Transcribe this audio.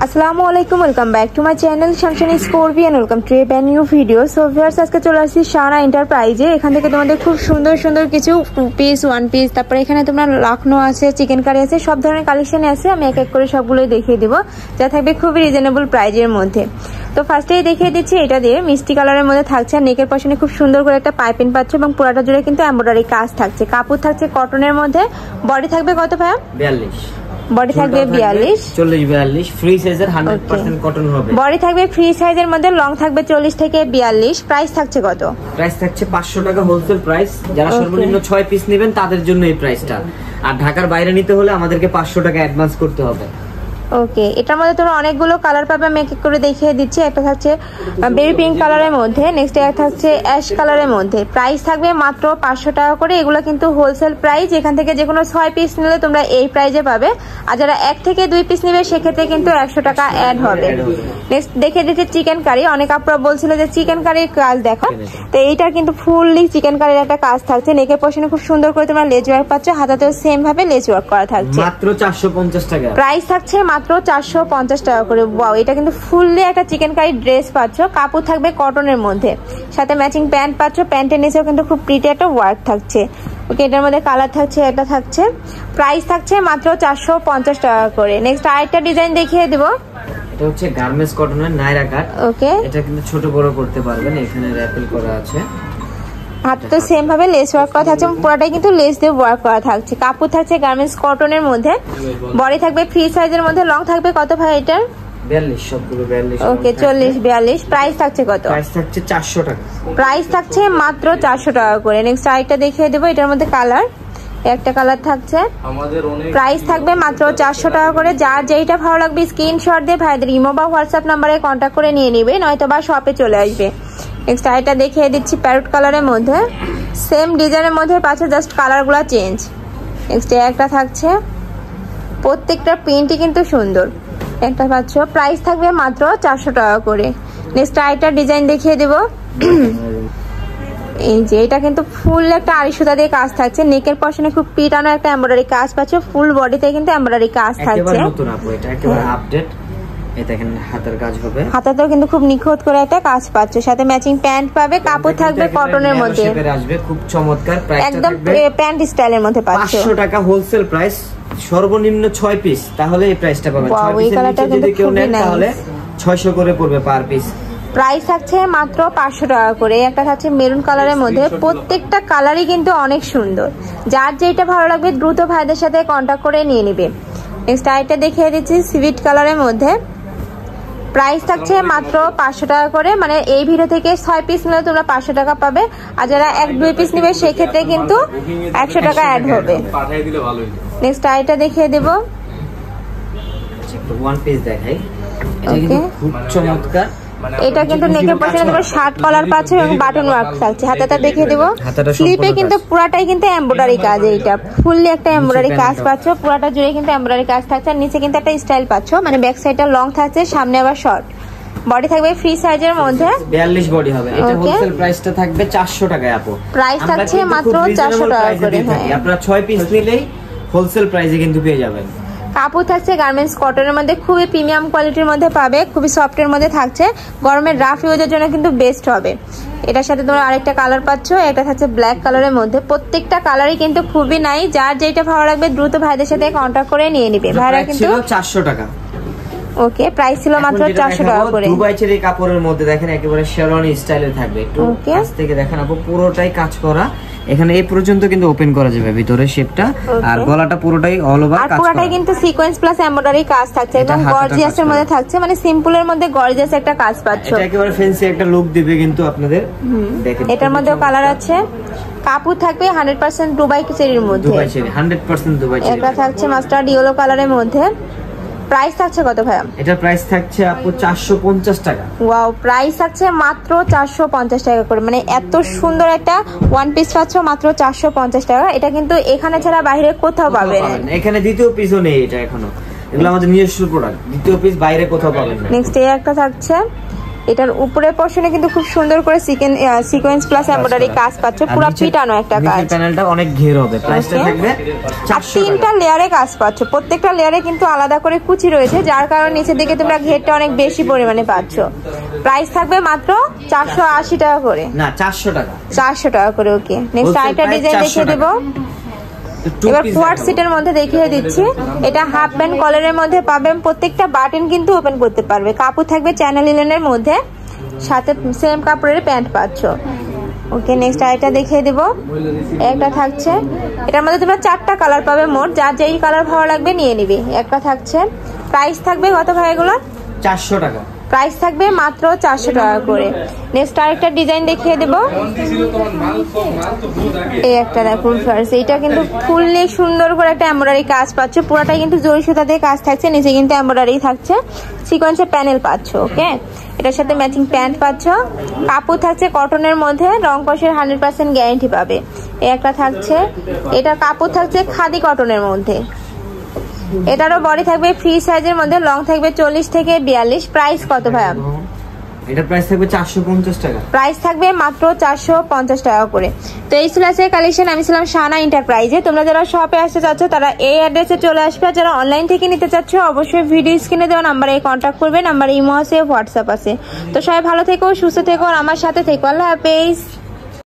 আসসালামু আলাইকুম, welcome back to my channel Shanshan Scorpion. Welcome to a brand new video. So viewers, আজকে চলে আসছি শাহানা এন্টারপ্রাইজে। এখান থেকে তোমাদের খুব সুন্দর সুন্দর কিছু টু পিস, ওয়ান পিস, তারপরে এখানে তোমরা লাখনো আছে, চিকেন কারি আছে, সব ধরনের কালেকশনে আছে। আমি এক এক করে সবগুলোই দেখিয়ে দিব, যা থাকবে খুবই রিজনেবল প্রাইজের মধ্যে। তো ফার্স্টেই দেখিয়ে দিচ্ছি, এটা দিয়ে মিষ্টি কালারের মধ্যে থাকছে। আর নেকের পশনে খুব সুন্দর করে একটা পাইপিং পাচ্ছ এবং পুরাটা জুড়ে কিন্তু এমব্রয়ডারি কাজ থাকছে। কাপড় থাকছে কটনের মধ্যে। বডি থাকবে কত ভাইয়া? 42। বডি থাকবে 42, 40-42 ফ্রি সাইজের 100% কটন হবে। বডি থাকবে ফ্রি সাইজের মধ্যে, লং থাকবে 40 থেকে 42। প্রাইস থাকছে কত? প্রাইস থাকছে 500 টাকা হোলসেল প্রাইস। যারা সর্বনিম্ন 6 পিস নেবেন তাদের জন্য এই প্রাইসটা। আর ঢাকার বাইরে নিতে হলে আমাদেরকে 500 টাকা অ্যাডভান্স করতে হবে। ওকে, এটার মধ্যে তোমরা অনেকগুলো কালার পাবে, আমি এক এক করে দেখিয়ে দিচ্ছি। একটা থাকছে বেবি পিঙ্ক কালারের মধ্যে, নেক্সট একটা থাকছে অ্যাশ কালারের মধ্যে। প্রাইস থাকবে মাত্র 500 টাকা করে। এগুলো কিন্তু হোলসেল প্রাইস। এখান থেকে যে কোনো 6 পিস নিলে তোমরা এই প্রাইজে পাবে। আর যারা 1 থেকে 2 পিস নেবে সেক্ষেত্রে কিন্তু 100 টাকা অ্যাড হবে। নেক্সট দেখিয়ে দিচ্ছি চিকেন কারি। অনেক আপনারা বলছিল যে চিকেন কারির কাজ দেখো, তো এইটার কিন্তু ফুললি চিকেন কারির একটা কাজ থাকছে। নেকের পশনে খুব সুন্দর করে তোমরা লেজ ওয়ার্ক পাচ্ছ, হাতাতেও সেম ভাবে লেজ ওয়ার্ক করা থাকছে। মাত্র 450 টাকা প্রাইস থাকছে, মাত্র 450 টাকা করে। ওয়াও, এটা কিন্তু ফুললি একটা চিকেন কারি ড্রেস পাচ্ছ। কাপড় থাকবে কটনের মধ্যে, সাথে ম্যাচিং প্যান্ট পাচ্ছ। প্যান্টের নিচেও কিন্তু খুব প্রিটি একটা ওয়ার্ক থাকছে। ওকে, এটার মধ্যে কালার থাকছে, এটা থাকছে। প্রাইস থাকছে মাত্র 450 টাকা করে। নেক্সট আরেকটা ডিজাইন দেখিয়ে দিব। এটা হচ্ছে গার্মেন্টস কটনের নাইরা কাট। ওকে, এটা কিন্তু ছোট বড় করতে পারবেন। এখানে র্যাপেল করা আছে, হাতে তো সেম ভাবে লেস ওয়ার্ক করা থাকছে। পুরোটাই কিন্তু লেস দিয়ে ওয়ার্ক করা থাকছে। কাপড় থাকছে গার্মেন্টস কটনের মধ্যে। বডি থাকবে ফ্রি সাইজের মধ্যে। লং থাকবে কত ভাই এটার? 42, সবগুলো 42। ওকে, 40-42। প্রাইস থাকছে কত? প্রাইস থাকছে 400 টাকা। প্রাইস থাকছে মাত্র 400 টাকা করে। নেক্সট আরেকটা দেখিয়ে দেবো। এটার মধ্যে কালার, একটা কালার থাকছে। প্রাইস থাকবে মাত্র 400 টাকা করে। যার যেইটা ভালো লাগবে স্ক্রিনশট দিয়ে ভাইদের ইমো বা হোয়াটসঅ্যাপ নাম্বারে কন্ট্যাক্ট করে নিয়ে নিবে, নয়তো বা শপে চলে আসবে। নেক্সট আরেকটা দেখিয়ে দিচ্ছি প্যারট কালারের মধ্যে, সেম ডিজাইনের মধ্যে পাচ্ছে, জাস্ট কালারগুলো চেঞ্জ। নেক্সট একটা থাকছে, প্রত্যেকটা প্রিন্টই কিন্তু সুন্দর। একটা পাচ্ছ, প্রাইস থাকবে মাত্র 400 টাকা করে। নেক্সট আরেকটা ডিজাইন দেখিয়ে দেবো। এই যে এটা কিন্তু ফুল একটা আড়ি সুতা দিয়ে কাজ থাকছে। নেকের পশনে খুব পিটানো একটা এমব্রয়ডারি কাজ পাচ্ছে। ফুল বডিতে কিন্তু এমব্রয়ডারি কাজ থাকছে। নতুন আপু, এটা একেবারে আপডেট। এটা দেখেন হাতের কাজ হবে, হাতাতেও কিন্তু খুব নিখুঁত করে একটা কাজ পাচ্ছে। সাথে ম্যাচিং প্যান্ট পাবে। কাপড় থাকবে কটনের মধ্যে, আসবে খুব চমৎকার। একদম প্যান্ট স্টাইলের মধ্যে পাচ্ছে। 500 টাকা হোলসেল প্রাইস। সর্বনিম্ন 6 পিস, তাহলে এই প্রাইসটা পাবেন। 6 পিসের নিচে যদি কেউ নেন তাহলে 600 করে পড়বে পার পিস। প্রাইস থাকছে মাত্র 500 টাকা করে। একটা থাকছে মেরুন কালারের মধ্যে। প্রত্যেকটা কালারই কিন্তু অনেক সুন্দর। যার যেটা ভালো লাগবে দ্রুত ভাইদের সাথে কন্ট্যাক্ট করে নিয়ে নিবে। নেক্সট আরেকটা দেখিয়ে দিচ্ছি সিভিট কালারের মধ্যে। প্রাইস থাকছে মাত্র 500 টাকা করে। মানে এই ভিডিও থেকে 6 পিস নিলে তোমরা 500 টাকা পাবে। আর যারা 1-2 পিস নিবে সেক্ষেত্রে কিন্তু 100 টাকা অ্যাড হবে। নেক্সট আরেকটা দেখিয়ে দেবো। ওয়ান পিস দেখাই, এটা কিন্তু খুব চমৎকার। এটা কিন্তু নেকের পশনে তোমরা শার্ট কলার পাচ্ছ এবং বাটন ওয়ার্ক থাকছে। হাতাটা দেখিয়ে দেবো। স্লিপে কিন্তু পুরাটাই কিন্তু এমব্রয়ডারি কাজ। এইটা ফুললি একটা এমব্রয়ডারি কাজ পাচ্ছ। পুরাটা জুড়ে কিন্তু এমব্রয়ডারি কাজ থাকছে। আর নিচে কিন্তু একটা স্টাইল পাচ্ছ, মানে ব্যাক সাইডটা লং থাকছে, সামনে আবার শর্ট। বডি থাকবে ফ্রি সাইজের মধ্যে, 42 বডি হবে। এটা হোলসেল প্রাইসটা থাকবে 400 টাকায় আপু। প্রাইস থাকছে মাত্র 400 টাকা করে। হ্যাঁ, আপনারা 6 পিস নিলেই হোলসেল প্রাইসে কিন্তু পেয়ে যাবেন। কাপড় থাকছে গার্মেন্টস কটনের মধ্যে, খুবই প্রিমিয়াম কোয়ালিটির মধ্যে পাবে। খুবই সফটের মধ্যে থাকছে। গরমের রাফ ইউজের জন্য কিন্তু বেস্ট হবে। এটার সাথে তোমরা আরেকটা কালার পাচ্ছ, একটা থাকছে ব্ল্যাক কালারের মধ্যে। প্রত্যেকটা কালারই কিন্তু খুবই নাই। যার যেটা ভালো লাগবে দ্রুত ভাইদের সাথে কন্ট্যাক্ট করে নিয়ে নিবে। ভাইরা কিন্তু 400 টাকা। ওকে, প্রাইস ছিল মাত্র 400 টাকা করে। দুবাই চেরি কাপড়ের মধ্যে দেখেন একেবারে শেরওয়ানি স্টাইলে থাকবে। একটু কাছ থেকে দেখেন আপু, পুরোটাই কাজ করা। এখানে এই পর্যন্ত কিন্তু ওপেন করা যাবে ভিতরে শেপটা। আর গলাটা পুরোটাই অল ওভার কাজ করা। আর পুরোটাই কিন্তু সিকোয়েন্স প্লাস এমব্রয়ডারি কাজ থাকছে এবং গর্জিয়াসের মধ্যে থাকছে, মানে সিম্পলের মধ্যে গর্জিয়াস একটা কাজ পাচ্ছ। এটা একেবারে ফ্যান্সি একটা লুক দিবে কিন্তু আপনাদের। দেখেন এটার মধ্যেও কালার আছে। কাপড় থাকবে 100% দুবাই চেরির মধ্যে। Dubai cherry 100% Dubai cherry. এটা থাকছে মাস্টার্ড ইয়েলো কালারের মধ্যে। প্রাইস থাকছে কত ভাইয়া? এটা প্রাইস থাকছে আপু 450 টাকা। ওয়াও, প্রাইস থাকছে মাত্র 450 টাকা করে। মানে এত সুন্দর একটা ওয়ান পিস পাচ্ছ মাত্র 450 টাকা। এটা কিন্তু এখানে ছাড়া বাইরে কোথাও পাবে না। এখানে দ্বিতীয় পিসও নেই এটা এখনো। এগুলো আমাদের নিজস্ব প্রোডাক্ট। দ্বিতীয় পিস বাইরে কোথাও পাবেন না। নেক্সট এই একটা থাকছে, এটার উপরের পোরশনে কিন্তু খুব সুন্দর করে সিকোয়েন্স প্লাস এমব্রয়ডারি কাজ পাচ্ছ, পুরো পিটানো একটা কাজ। প্যানেলটা অনেক ঘের হবে, প্রাইসটা থাকবে 400 টাকা। 3টা লেয়ারে কাজ পাচ্ছ, প্রত্যেকটা লেয়ারে কিন্তু আলাদা করে কুচি রয়েছে, যার কারণে নিচের দিকে তোমরা ঘেরটা অনেক বেশি পরিমাণে পাচ্ছ। প্রাইস থাকবে মাত্র 480 টাকা করে, না 400 টাকা, 400 টাকা করে। ওকে, নেক্সট আরেকটা ডিজাইন দেখিয়ে দেব। এবার কোয়ার্ড সেটের মধ্যে দেখিয়ে দিচ্ছি। এটা হাফ প্যান্ট কলারের মধ্যে পাবেন, প্রত্যেকটা বাটন কিন্তু ওপেন করতে পারবে। কাপড় থাকবে চ্যানেল লিনেনের মধ্যে, সাথে সেম কাপড়ের প্যান্ট পাচ্ছ। ওকে, নেক্সট আরেকটা দেখিয়ে দেব। একটা থাকছে, এটার মধ্যে তোমরা 4টা কালার পাবে মোট, যার যেই কালার ভালো লাগবে নিয়ে নিবে। একটা থাকছে, প্রাইস থাকবে কত ভাই এগুলো? 400 টাকা। প্রাইস থাকবে মাত্র 400 টাকা করে। নেক্সট আরেকটা ডিজাইন দেখিয়ে দেব। এই একটা দেখুন ফার্স্ট, এইটা কিন্তু ফুললি সুন্দর করে একটা এমব্রয়ডারি কাজ পাচ্ছ, পুরোটাই কিন্তু জরি সুতা দিয়ে কাজ থাকছে, নিচে কিন্তু এমব্রয়ডারি থাকছে, সিকোয়েন্সের প্যানেল পাচ্ছ। ওকে, এটার সাথে ম্যাচিং প্যান্ট পাচ্ছ। কাপড় থাকছে কটনের মধ্যে, রং কষের 100% গ্যারান্টি পাবে। এই একটা থাকছে, এটা কাপড় থাকছে খাদি কটনের মধ্যে। এটারও বডি থাকবে ফ্রি সাইজের মধ্যে, লং থাকবে 40 থেকে 42। প্রাইস কত ভাইয়া? এটা প্রাইস থাকবে 450 টাকা। প্রাইস থাকবে মাত্র 450 টাকা করে। তো এই ছিল আজকের কালেকশন। আমি ছিলাম শানা এন্টারপ্রাইজে। তোমরা যারা শপে আসতে চাচ্ছ তারা এই অ্যাড্রেসে চলে আসবে, যারা অনলাইন থেকে নিতে চাচ্ছ অবশ্যই ভিডিও স্ক্রিনে দেওয়া নাম্বারে কন্ট্যাক্ট করবে। নাম্বারে ইমো আছে, হোয়াটসঅ্যাপ আছে। তো সবাই ভালো থেকো, সুস্থ থেকো, আর আমার সাথে থেকো। আল্লাহ হাফেজ।